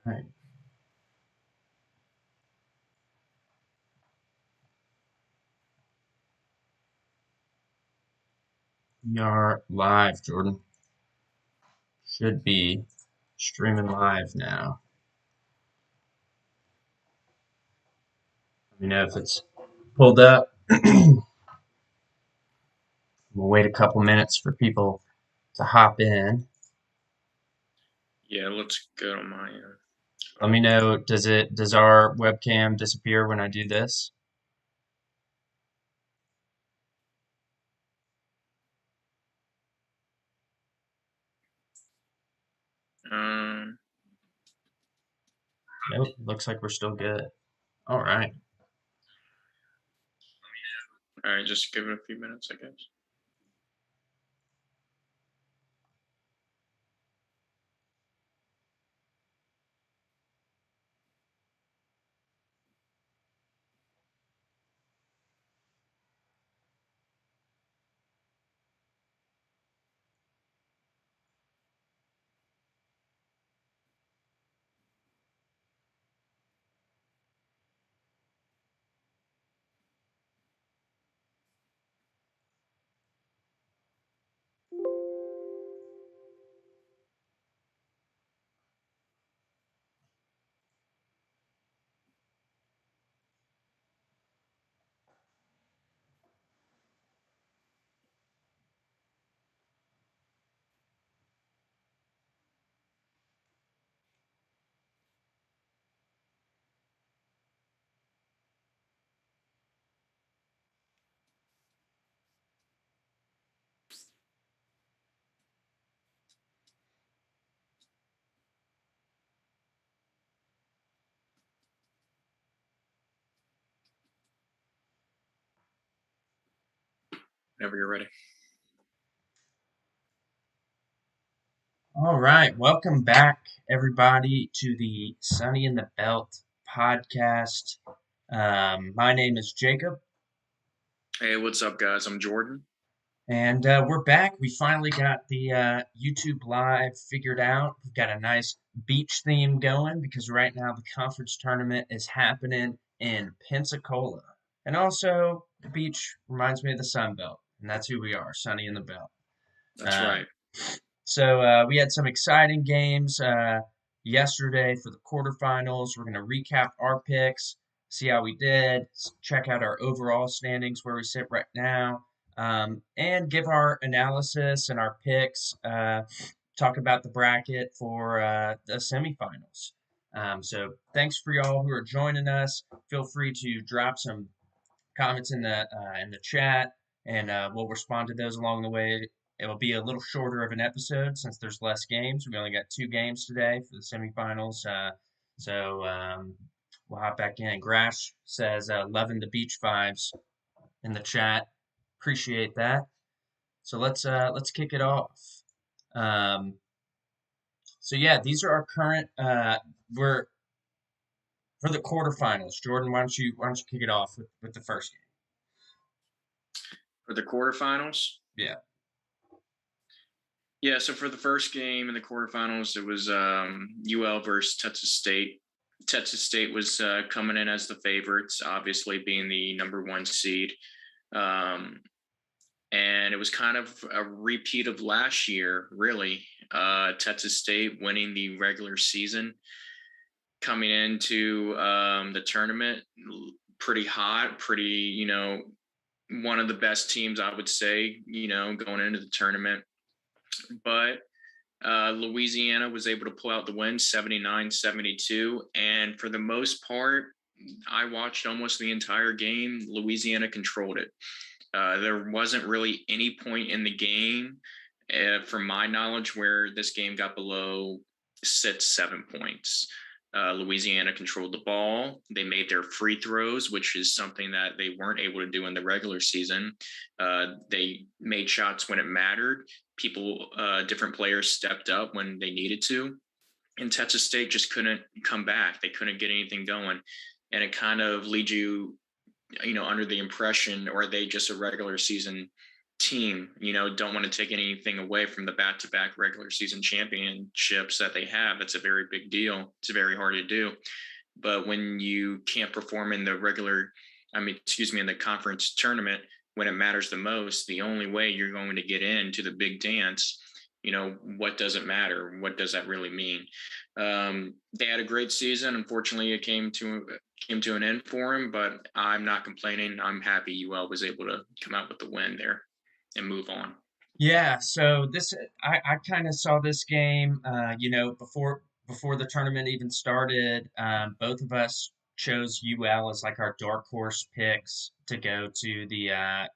Right. We are live, Jordan. Should be streaming live now. Let me know if it's pulled up. We'll wait a couple minutes for people to hop in. Yeah, looks good on my end. Let me know, does our webcam disappear when I do this? Um, Nope, looks like we're still good. All right. all right, just give it a few minutes, I guess. Whenever you're ready. All right. Welcome back, everybody, to the Sunny in the Belt podcast. My name is Jacob. Hey, what's up, guys? I'm Jordan. And we're back. We finally got the YouTube Live figured out. We've got a nice beach theme going because right now the conference tournament is happening in Pensacola. And also, the beach reminds me of the Sun Belt, and that's who we are, Sunny in the Belt. That's Um, right. so we had some exciting games yesterday for the quarterfinals. We're going to recap our picks, see how we did, check out our overall standings where we sit right now, and give our analysis and our picks. Talk about the bracket for the semifinals. So thanks for y'all who are joining us. Feel free to drop some comments in the chat, and we'll respond to those along the way. It'll be a little shorter of an episode since there's less games. We only got two games today for the semifinals, so we'll hop back in. Grash says loving the beach vibes in the chat. Appreciate that. So let's kick it off. Um, so yeah, these are our current. We're for the quarterfinals. Jordan, why don't you kick it off with the first For the quarterfinals, game? Yeah. yeah. So for the first game in the quarterfinals, it was UL versus Texas State. Texas State was coming in as the favorites, obviously being the number one seed. Um, and it was kind of a repeat of last year, really. Texas State winning the regular season, coming into the tournament pretty hot, pretty, one of the best teams, I would say, going into the tournament. But Louisiana was able to pull out the win 79-72. And for the most part, I watched almost the entire game. Louisiana controlled it. There wasn't really any point in the game, from my knowledge, where this game got below 6, 7 points. Louisiana controlled the ball. They made their free throws, which is something that they weren't able to do in the regular season. They made shots when it mattered. Different players stepped up when they needed to. And Texas State just couldn't come back. They couldn't get anything going. And it kind of leads you, under the impression, or are they just a regular season team. Don't want to take anything away from the back-to-back regular season championships that they have. That's a very big deal. It's very hard to do. But when you can't perform in the in the conference tournament when it matters the most, the only way you're going to get into the big dance, what does it matter? What does that really mean? They had a great season. Unfortunately, it came to an end for him, but I'm not complaining. I'm happy UL was able to come out with the win there and move on. Yeah, so I kind of saw this game, before the tournament even started. Both of us chose UL as like our dark horse picks to go to the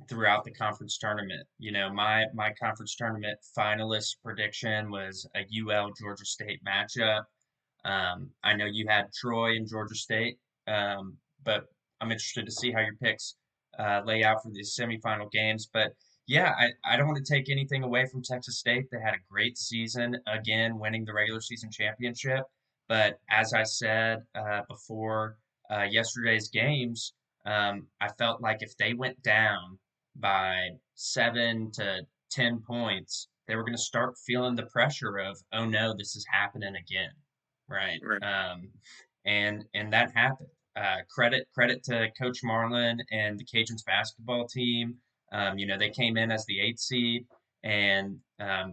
throughout the conference tournament. My conference tournament finalist prediction was a UL Georgia State matchup. I know you had Troy and Georgia State, but I'm interested to see how your picks lay out for these semifinal games. But yeah, I don't want to take anything away from Texas State. They had a great season, again, winning the regular season championship. But as I said before yesterday's games, I felt like if they went down by 7 to 10 points, they were going to start feeling the pressure of, oh no, this is happening again, right? Right. And that happened. Credit to Coach Marlin and the Cajuns basketball team. They came in as the 8th seed, and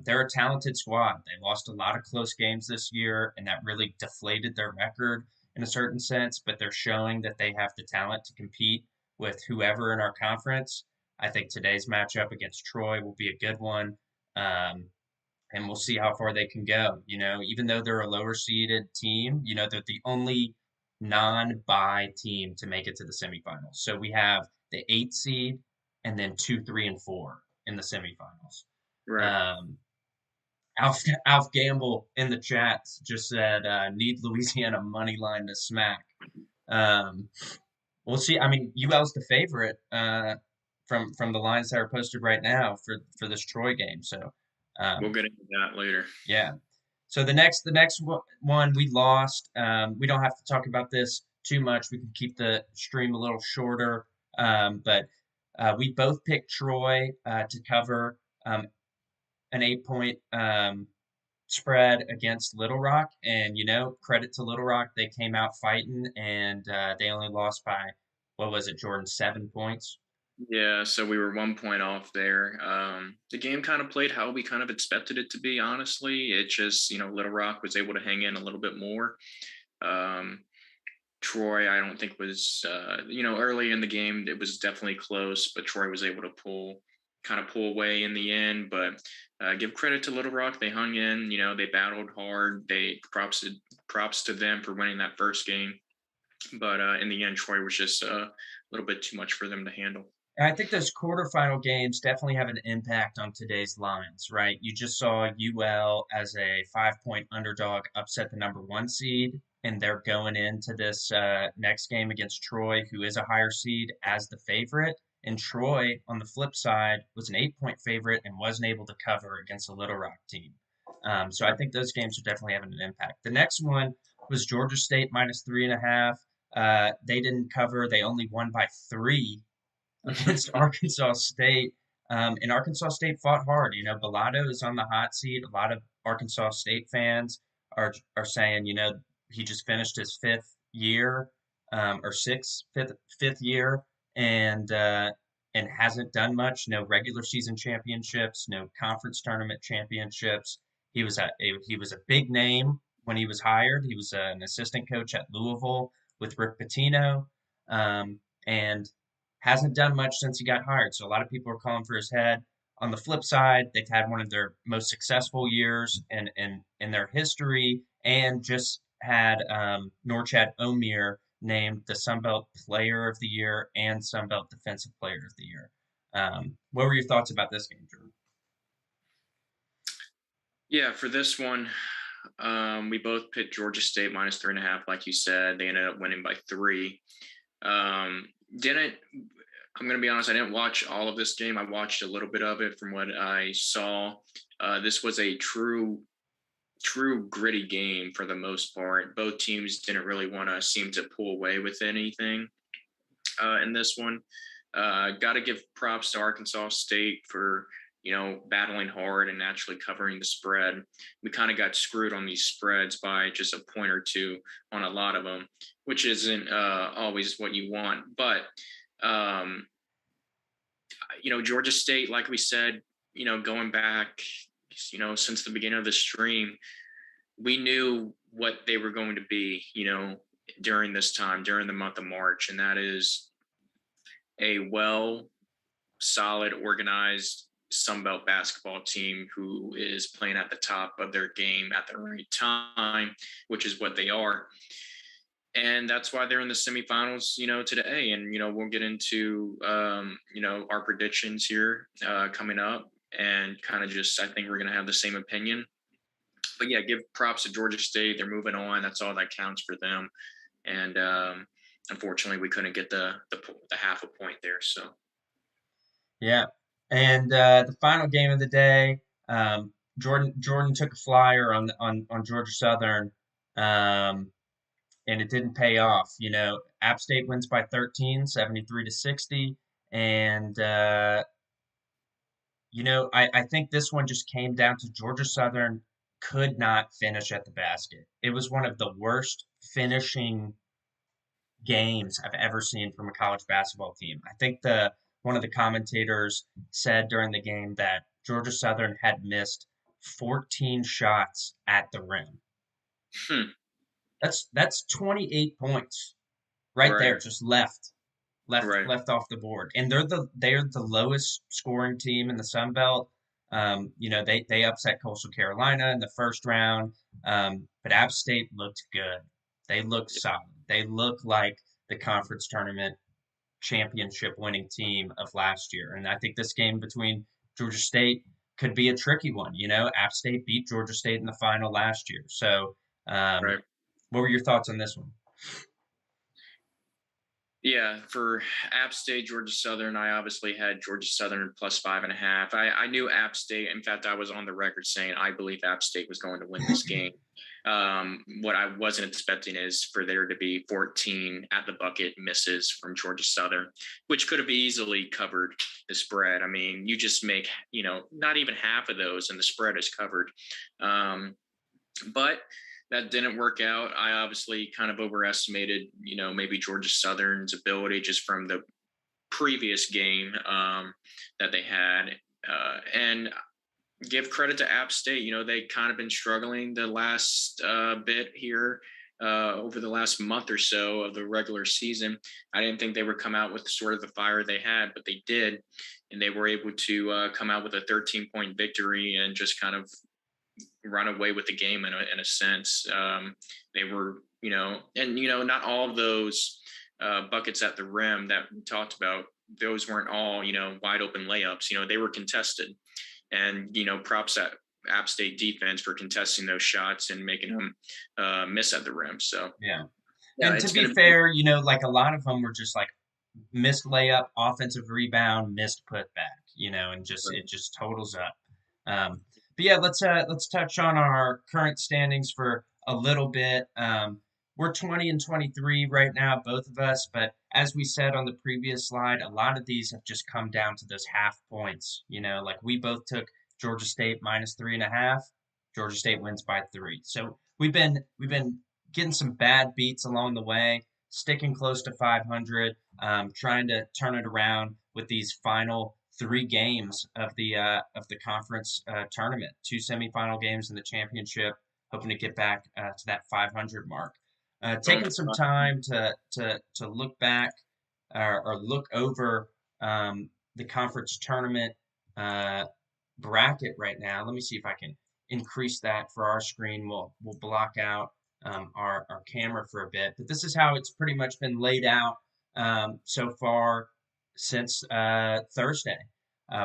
they're a talented squad. They lost a lot of close games this year, and that really deflated their record in a certain sense. But they're showing that they have the talent to compete with whoever in our conference. I think today's matchup against Troy will be a good one. And we'll see how far they can go. Even though they're a lower seeded team, they're the only non-bye team to make it to the semifinals. So we have the 8th seed and then 2, 3, and 4 in the semifinals. Right. Um, Alf Gamble in the chat just said, need Louisiana money line to smack. Um, we'll see. I mean, UL's the favorite from the lines that are posted right now for this Troy game. So, We'll um, get into that later. yeah. So the next one we lost. We don't have to talk about this too much. We can keep the stream a little shorter. But we both picked Troy to cover an 8 point spread against Little Rock, and credit to Little Rock, they came out fighting, and they only lost by, what was it, Jordan, 7 points. Yeah, so we were 1 point off there. The game kind of played how we kind of expected it to be, honestly. It just, Little Rock was able to hang in a little bit more. Um, Troy, I don't think was, early in the game, it was definitely close, but Troy was able to pull away in the end. But give credit to Little Rock. They hung in, they battled hard. Props to them for winning that first game. But in the end, Troy was just a little bit too much for them to handle. I think those quarterfinal games definitely have an impact on today's lines, right? You just saw UL as a 5 point underdog upset the number 1 seed, and they're going into this next game against Troy, who is a higher seed, as the favorite. And Troy, on the flip side, was an 8 point favorite and wasn't able to cover against a Little Rock team. So I think those games are definitely having an impact. The next one was Georgia State minus 3.5. They didn't cover. They only won by 3 against Arkansas State. And Arkansas State fought hard. Bellato is on the hot seat. A lot of Arkansas State fans are saying, he just finished his 5th year, or fifth year, and hasn't done much. No regular season championships, no conference tournament championships. He was a big name when he was hired. He was an assistant coach at Louisville with Rick Pitino. And hasn't done much since he got hired. So a lot of people are calling for his head. On the flip side, they've had one of their most successful years in their history, and just had Norchad Omir named the Sun Belt Player of the Year and Sun Belt Defensive Player of the Year. What were your thoughts about this game, Drew? Yeah, for this one, we both picked Georgia State minus 3.5, like you said. They ended up winning by 3. Didn't I'm going to be honest, I didn't watch all of this game. I watched a little bit of it from what I saw. This was a true gritty game for the most part. Both teams didn't really want to seem to pull away with anything in this one. Got to give props to Arkansas State for battling hard and actually covering the spread. We kind of got screwed on these spreads by just a point or two on a lot of them, which isn't always what you want. But um, Georgia State, like we said, going back, since the beginning of the stream, we knew what they were going to be, during this time, during the month of March, and that is a solid, organized Sunbelt basketball team who is playing at the top of their game at the right time, which is what they are. And that's why they're in the semifinals, today. And, we'll get into, our predictions here coming up, and kind of just, I think we're going to have the same opinion. But yeah, give props to Georgia State. They're moving on. That's all that counts for them. And unfortunately, we couldn't get the half a point there. So Yeah. And the final game of the day, Jordan took a flyer on Georgia Southern, um, and it didn't pay off. App State wins by 13, 73-60, and I think this one just came down to Georgia Southern could not finish at the basket. It was one of the worst finishing games I've ever seen from a college basketball team. I think the one of the commentators said during the game that Georgia Southern had missed 14 shots at the rim. hmm, That's 28 points right right, there, just left right, left off the board. And they're the lowest scoring team in the Sun Belt. They upset Coastal Carolina in the first round, but App State looked good. They looked solid. They look like the conference tournament championship winning team of last year. And I think this game between Georgia State could be a tricky one. App State beat Georgia State in the final last year. So, right. what were your thoughts on this one? Yeah, for App State, Georgia Southern, I obviously had Georgia Southern plus 5.5. I knew App State. In fact, I was on the record saying I believe App State was going to win this game. What I wasn't expecting is for there to be 14 at the bucket misses from Georgia Southern, which could have easily covered the spread. I mean, you just make, not even half of those, and the spread is covered. But that didn't work out. I obviously kind of overestimated, maybe Georgia Southern's ability just from the previous game that they had. And give credit to App State. They kind of been struggling the last bit here over the last month or so of the regular season. I didn't think they would come out with sort of the fire they had, but they did. And they were able to come out with a 13-point victory and just kind of run away with the game in a sense. They were, and not all of those buckets at the rim that we talked about. Those weren't all, wide open layups. They were contested, and props at App State defense for contesting those shots and making them miss at the rim. So Yeah. yeah, And to it's be gonna be fair, like a lot of them were just like missed layup, offensive rebound, missed putback, and just it just totals up. But yeah, let's touch on our current standings for a little bit. We're 20 and 23 right now, both of us, but as we said on the previous slide, a lot of these have just come down to those half points. Like we both took Georgia State minus 3.5. Georgia State wins by 3. So we've been getting some bad beats along the way, sticking close to 500, trying to turn it around with these final 3 games of the conference tournament, 2 semifinal games in the championship, hoping to get back to that 500 mark. going Taking some time to look back or look over the conference tournament uh, bracket right now. Let me see if I can increase that for our screen. We'll block out our camera for a bit, but this is how it's pretty much been laid out so far since Thursday.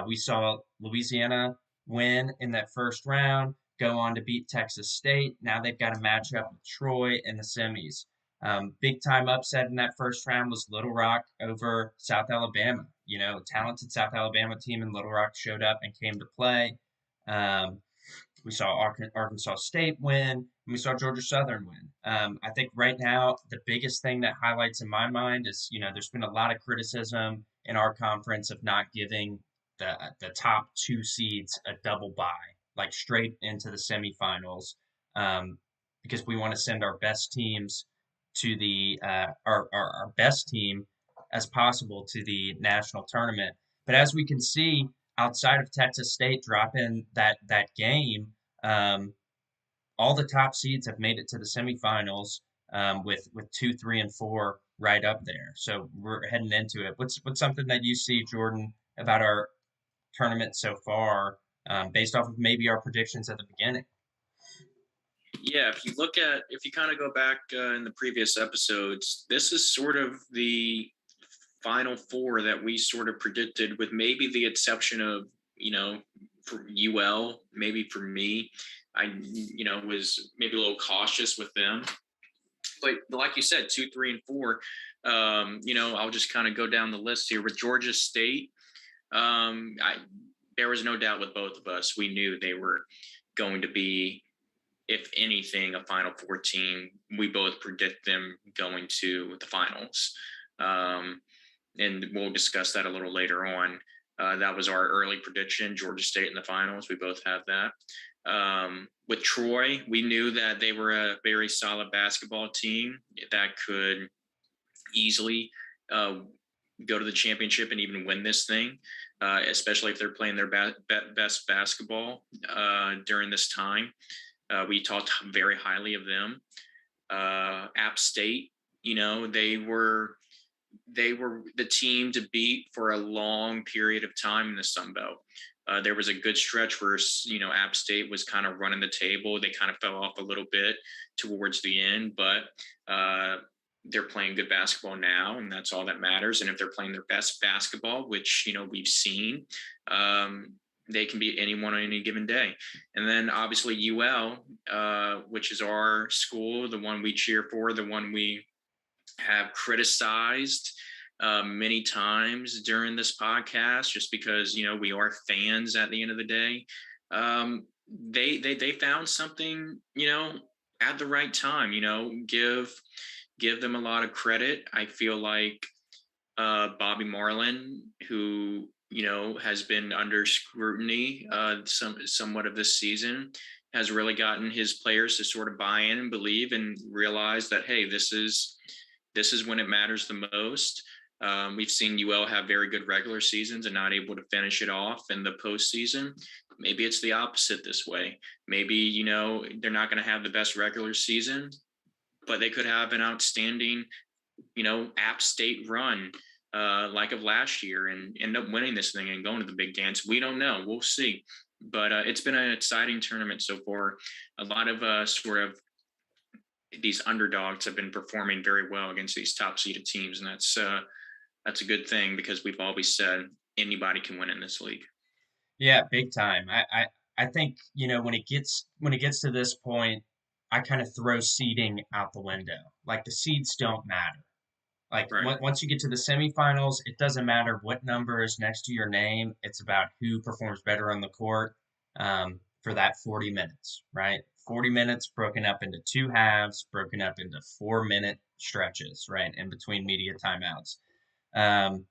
We saw Louisiana win in that first round, go on to beat Texas State. Now they've got a matchup with Troy in the semis. Big time upset in that first round was Little Rock over South Alabama. Talented South Alabama team in Little Rock showed up and came to play. Um, we saw Arkansas State win, and we saw Georgia Southern win. I think right now the biggest thing that highlights in my mind is there's been a lot of criticism in our conference of not giving the top two seeds a double bye, like straight into the semifinals, um, because we want to send our best teams to the our best team as possible to the national tournament. But as we can see, outside of Texas State dropping that game, um, all the top seeds have made it to the semifinals, with 2, 3, and 4 right up there. So we're heading into it. What's something that you see, Jordan, about our tournament so far, based off of maybe our predictions at the beginning? Yeah, if you kind of go back in the previous episodes, this is sort of the final four that we sort of predicted, with maybe the exception of, for UL, maybe for me, I, was maybe a little cautious with them. But like you said, 2, 3, and 4, I'll just kind of go down the list here with Georgia State. I There was no doubt with both of us. We knew they were going to be, if anything, a Final Four team. We both predict them going to the finals. And we'll discuss that a little later on. That was our early prediction, Georgia State in the finals. We both have that. With Troy, we knew that they were a very solid basketball team that could easily go to the championship and even win this thing, especially if they're playing their best basketball during this time. We talked very highly of them. App State, they were the team to beat for a long period of time in the Sun Belt. There was a good stretch where App State was kind of running the table. They kind of fell off a little bit towards the end, but they're playing good basketball now, and that's all that matters. And if they're playing their best basketball, which we've seen, they can beat anyone on any given day. And then obviously UL, which is our school, the one we cheer for, the one we have criticized many times during this podcast, just because we are fans at the end of the day. They found something at the right time. Give them a lot of credit. I feel like Bobby Marlin, who has been under scrutiny somewhat of this season, has really gotten his players to sort of buy in and believe and realize that, hey, this is when it matters the most. We've seen UL have very good regular seasons and not able to finish it off in the postseason. Maybe it's the opposite this way. Maybe they're not going to have the best regular season, but they could have an outstanding App State run like of last year and end up winning this thing and going to the big dance. We don't know. We'll see. But it's been an exciting tournament so far. A lot of sort of these underdogs have been performing very well against these top seeded teams, and that's a good thing, because we've always said anybody can win in this league. Yeah, big time. I think, when it gets to this point, I kind of throw seeding out the window. Like the seeds don't matter. Like Right. once you get to the semifinals, it doesn't matter what number is next to your name. It's about who performs better on the court, for that 40 minutes, right? 40 minutes broken up into two halves, broken up into 4-minute stretches, right? In between media timeouts. Um,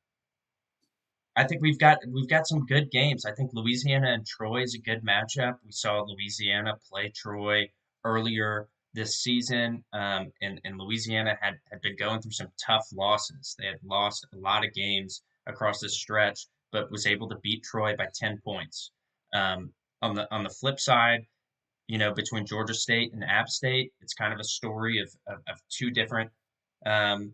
I think we've got some good games. I think Louisiana and Troy is a good matchup. We saw Louisiana play Troy earlier this season, and Louisiana had been going through some tough losses. They had lost a lot of games across this stretch, but was able to beat Troy by 10 points. On the flip side, between Georgia State and App State, it's kind of a story of two different, um,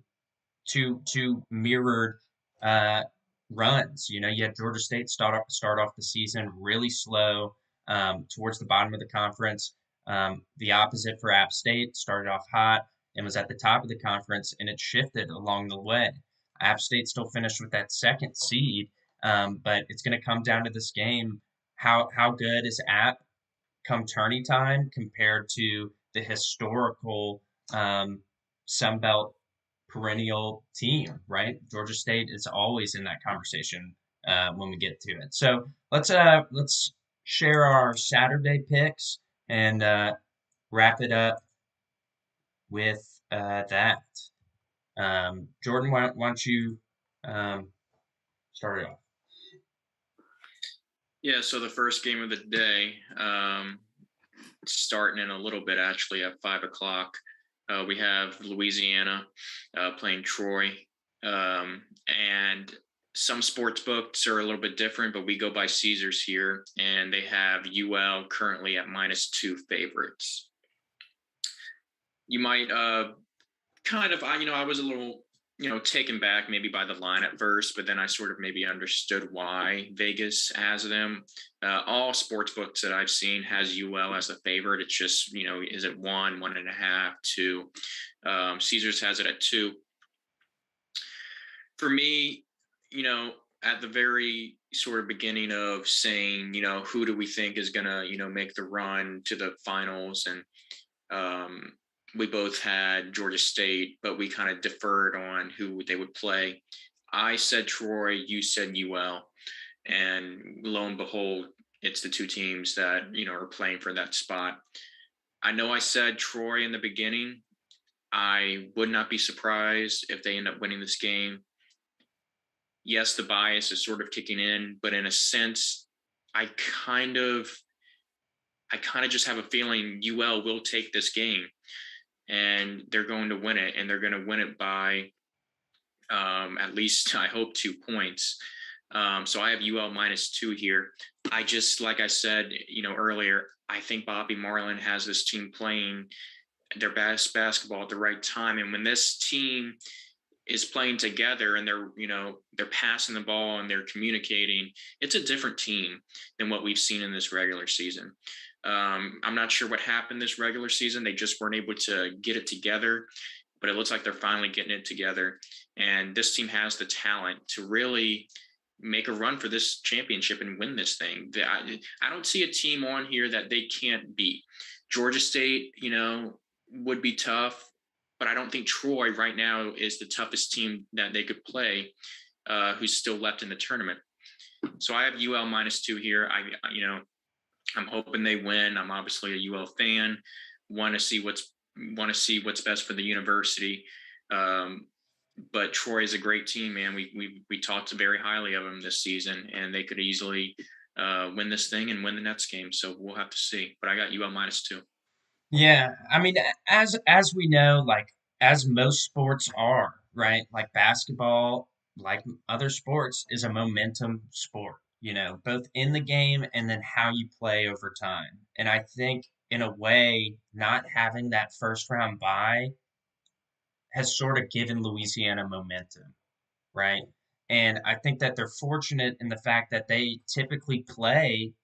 two mirrored uh, runs. You had Georgia State start off the season really slow, towards the bottom of the conference. The opposite for App State, started off hot and was at the top of the conference, and it shifted along the way. App State still finished with that second seed, but it's going to come down to this game. How good is App come tourney time compared to the historical, Sun Belt perennial team, right? Georgia State is always in that conversation, when we get to it. So let's share our Saturday picks and wrap it up with that. Jordan, why don't you, um, start it off. Yeah, so the first game of the day, starting in a little bit actually at 5 o'clock. We have Louisiana playing Troy, and some sports books are a little bit different, but we go by Caesars here, and they have UL currently at -2 favorites. You might kind of, I was a little, taken back maybe by the line at first, but then I sort of maybe understood why Vegas has them. All sports books that I've seen has UL as a favorite. It's just, is it 1.5, 2? Caesars has it at 2. For me, at the very sort of beginning of saying, who do we think is gonna, make the run to the finals, and um, we both had Georgia State, but we kind of deferred on who they would play. I said Troy, you said UL, and lo and behold, it's the two teams that are playing for that spot. I know I said Troy in the beginning. I would not be surprised if they end up winning this game. Yes, the bias is sort of kicking in, but in a sense, I kind of just have a feeling UL will take this game and they're going to win it, and they're going to win it by at least, I hope, 2 points. So I have UL -2 here. I just, like I said, earlier, I think Bobby Marlin has this team playing their best basketball at the right time, and when this team is playing together and they're passing the ball and they're communicating, it's a different team than what we've seen in this regular season. I'm not sure what happened this regular season. They just weren't able to get it together, but it looks like they're finally getting it together. And this team has the talent to really make a run for this championship and win this thing. I don't see a team on here that they can't beat. Georgia State, would be tough, but I don't think Troy right now is the toughest team that they could play, who's still left in the tournament. So I have UL -2 here. I'm hoping they win. I'm obviously a UL fan. Want to see what's best for the university. But Troy is a great team, man. We talked very highly of them this season, and they could easily win this thing and win the next game. So we'll have to see. But I got UL -2. Yeah, I mean, as we know, like as most sports are, right? Like basketball, like other sports, is a momentum sport, both in the game and then how you play over time. And I think in a way, not having that first round bye has sort of given Louisiana momentum, right? And I think that they're fortunate in the fact that they typically play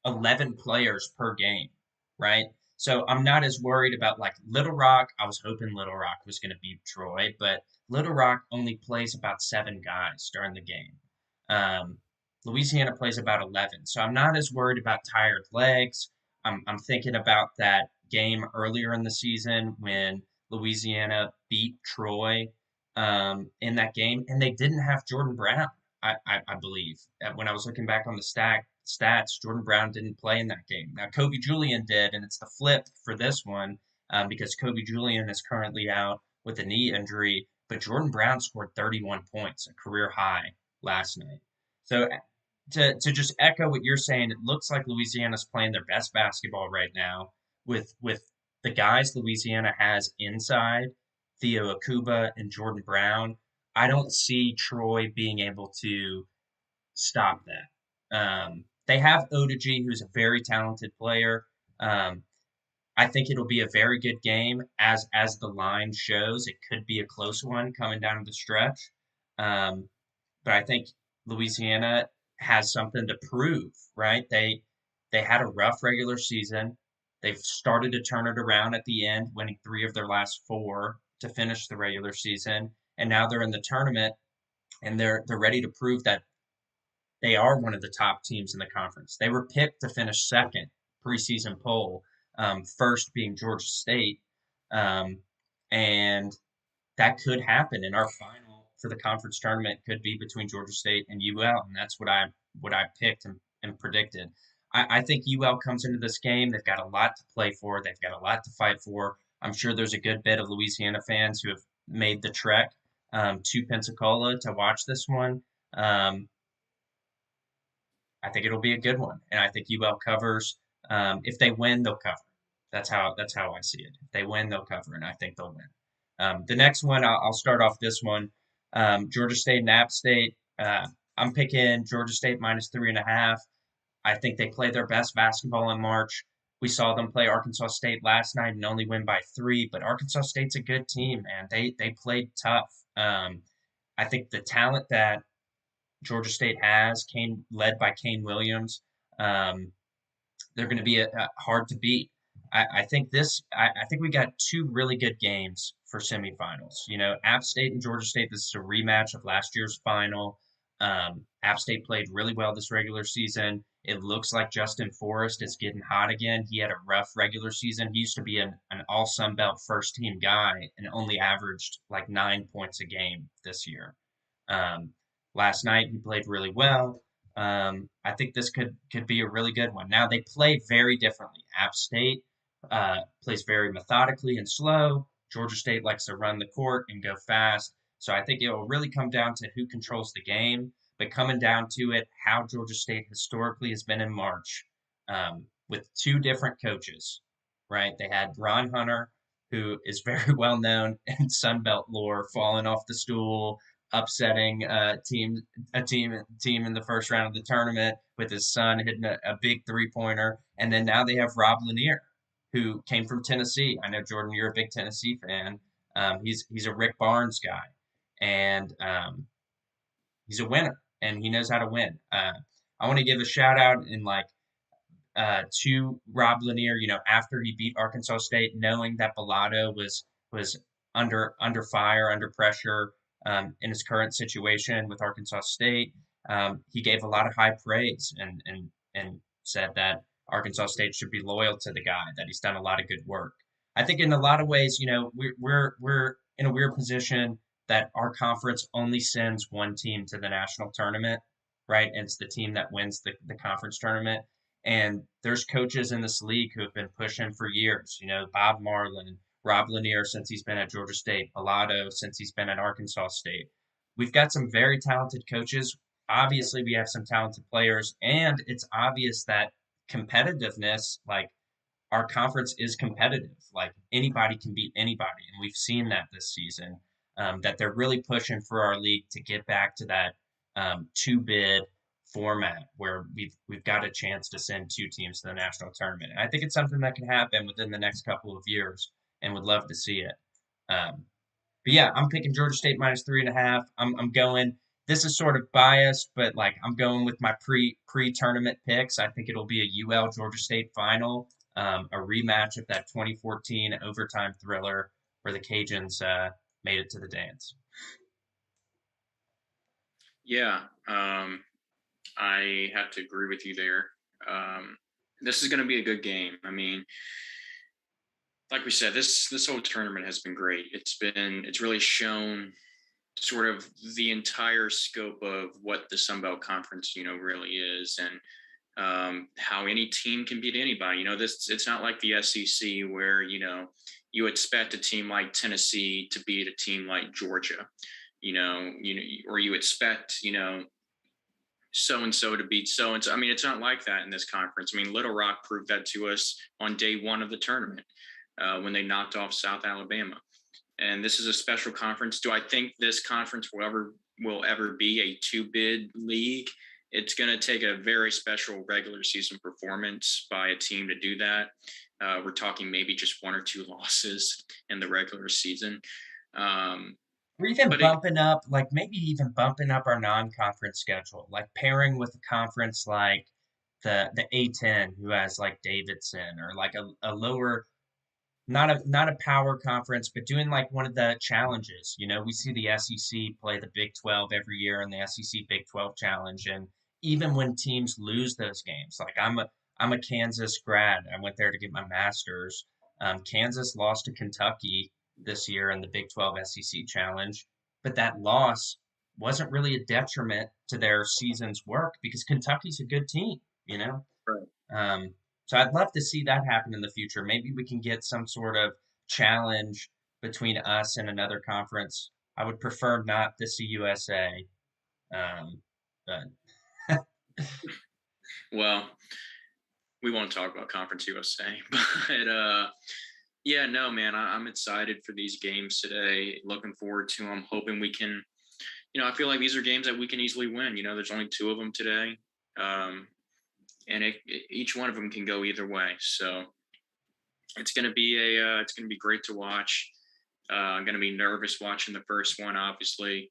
11 players per game, right? So I'm not as worried about like Little Rock. I was hoping Little Rock was going to beat Troy, but Little Rock only plays about 7 guys during the game. Um, Louisiana plays about 11. So I'm not as worried about tired legs. I'm thinking about that game earlier in the season when Louisiana beat Troy in that game, and they didn't have Jordan Brown. I believe. When I was looking back on the stats, Jordan Brown didn't play in that game. Now, Kobe Julian did, and it's the flip for this one because Kobe Julian is currently out with a knee injury, but Jordan Brown scored 31 points, a career high last night. So, to just echo what you're saying, it looks like Louisiana's playing their best basketball right now with the guys Louisiana has inside, Theo Akuba and Jordan Brown. I don't see Troy being able to stop that. They have Odeji, who's a very talented player. Um, I think it'll be a very good game, as the line shows. It could be a close one coming down the stretch. Um, but I think Louisiana has something to prove, right? They had a rough regular season. They've started to turn it around at the end, winning 3 of their last 4 to finish the regular season, and now they're in the tournament and they're ready to prove that they are one of the top teams in the conference. They were picked to finish second preseason poll, first being Georgia State, um, and that could happen. In our final for the conference tournament could be between Georgia State and UL, and that's what I picked and predicted. I think UL comes into this game. They've got a lot to play for. They've got a lot to fight for. I'm sure there's a good bit of Louisiana fans who have made the trek to Pensacola to watch this one. Um, I think it'll be a good one, and I think UL covers. If they win, they'll cover. That's how I see it. If they win, they'll cover, and I think they'll win. The next one, I'll start off this one. Georgia State and App State. I'm picking Georgia State minus 3.5. I think they play their best basketball in March. We saw them play Arkansas State last night and only win by 3, but Arkansas State's a good team, man. They played tough. I think the talent that Georgia State has, Kane led by Kane Williams. Um, they're going to be hard to beat. I think we got two really good games for semifinals. App State and Georgia State. This is a rematch of last year's final. App State played really well this regular season. It looks like Justin Forrest is getting hot again. He had a rough regular season. He used to be an all Sun Belt first team guy and only averaged like 9 points a game this year. Um, Last night he played really well. I think this could be a really good one. Now they play very differently. App State plays very methodically and slow. Georgia State likes to run the court and go fast. So I think it will really come down to who controls the game. But coming down to it, how Georgia State historically has been in March with two different coaches, right? They had Ron Hunter, who is very well known in Sun Belt lore, falling off the stool, upsetting a team in the first round of the tournament with his son hitting a big 3-pointer, and then now they have Rob Lanier, who came from Tennessee. I know Jordan, you're a big Tennessee fan. He's a Rick Barnes guy, and he's a winner, and he knows how to win. I want to give a shout out in like to Rob Lanier, after he beat Arkansas State, knowing that Bellado was under fire, under pressure in his current situation with Arkansas State. He gave a lot of high praise and said that Arkansas State should be loyal to the guy, that he's done a lot of good work. I think in a lot of ways, we're in a weird position that our conference only sends one team to the national tournament, right? And it's the team that wins the conference tournament. And there's coaches in this league who have been pushing for years. Bob Marlin, Rob Lanier since he's been at Georgia State, Bellado since he's been at Arkansas State. We've got some very talented coaches. Obviously, we have some talented players, and it's obvious that competitiveness, like our conference is competitive. Like anybody can beat anybody, and we've seen that this season. That they're really pushing for our league to get back to that two bid format where we've got a chance to send two teams to the national tournament. And I think it's something that can happen within the next couple of years, and would love to see it. Um, but yeah, I'm picking Georgia State minus 3.5. I'm going. This is sort of biased, but like I'm going with my pre tournament picks. I think it'll be a UL Georgia State final, a rematch of that 2014 overtime thriller where the Cajuns made it to the dance. Yeah, I have to agree with you there. This is going to be a good game. I mean, like we said, this whole tournament has been great. It's really shown sort of the entire scope of what the Sun Belt Conference, really is, and how any team can beat anybody. It's not like the SEC where you expect a team like Tennessee to beat a team like Georgia, or you expect so and so to beat so and so. I mean, it's not like that in this conference. I mean, Little Rock proved that to us on day one of the tournament when they knocked off South Alabama. And this is a special conference. Do I think this conference will ever be a two-bid league? It's going to take a very special regular season performance by a team to do that. We're talking maybe just one or two losses in the regular season. We're even But it, bumping up, like maybe even bumping up our non-conference schedule, like pairing with a conference like the A10, who has like Davidson, or like a lower, not a power conference, but doing like one of the challenges. We see the SEC play the Big 12 every year in the SEC Big 12 Challenge, and even when teams lose those games, like I'm a Kansas grad. I went there to get my master's. Kansas lost to Kentucky this year in the Big 12 SEC Challenge, but that loss wasn't really a detriment to their season's work because Kentucky's a good team, you know? right. Um, so I'd love to see that happen in the future. Maybe we can get some sort of challenge between us and another conference. I would prefer not the CUSA. But Well, we won't talk about Conference USA, but yeah, no, man, I'm excited for these games today. Looking forward to them. Hoping we can, I feel like these are games that we can easily win. There's only two of them today, um, and each one of them can go either way. So it's gonna be great to watch. I'm gonna be nervous watching the first one, obviously,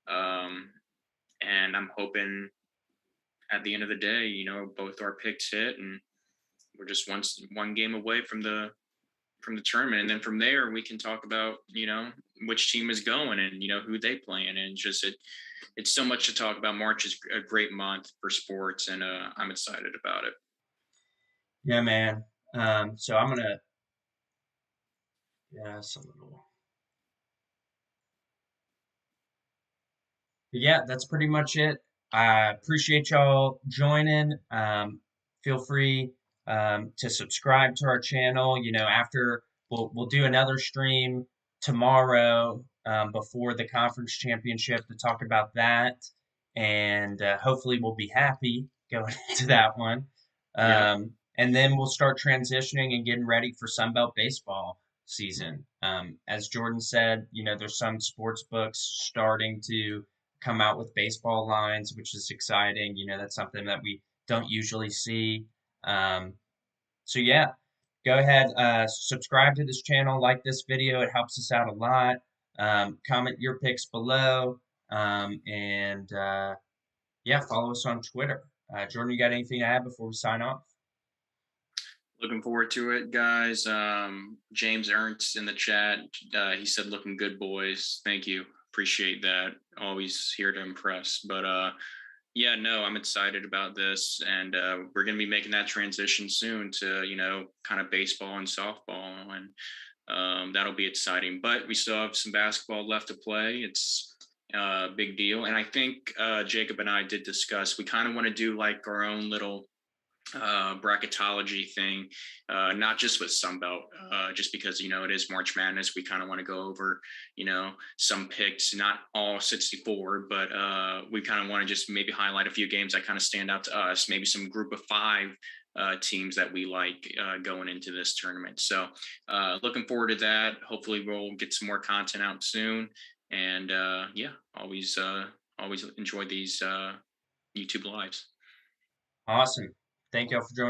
um, and I'm hoping at the end of the day, both our picks hit, and we're just one game away from the tournament, and then from there we can talk about which team is going and who they playing, and just it's so much to talk about. March is a great month for sports, and I'm excited about it. yeah, man. So I'm gonna yes a little. But yeah, that's pretty much it. I appreciate y'all joining. Feel free to subscribe to our channel. After we'll do another stream tomorrow before the conference championship to talk about that, and hopefully we'll be happy going into that one. Yep. And then we'll start transitioning and getting ready for Sunbelt baseball season. As Jordan said, there's some sports books starting to come out with baseball lines, which is exciting. That's something that we don't usually see. Um, so yeah, go ahead, subscribe to this channel, like this video. It helps us out a lot. Comment your picks below. And yeah, follow us on Twitter. Jordan, you got anything to add before we sign off? Looking forward to it, guys. James Ernst in the chat, he said, "Looking good, boys." Thank you, appreciate that. Always here to impress. But yeah, no, I'm excited about this, and we're going to be making that transition soon to kind of baseball and softball, and that'll be exciting. But we still have some basketball left to play. It's a big deal, and I think Jacob and I did discuss we kind of want to do like our own little bracketology thing, not just with Sunbelt, just because it is March Madness. We kind of want to go over some picks, not all 64, but we kind of want to just maybe highlight a few games that kind of stand out to us, maybe some group of five teams that we like going into this tournament. So looking forward to that. Hopefully we'll get some more content out soon, and yeah, always enjoy these YouTube lives. Awesome. Thank y'all for joining.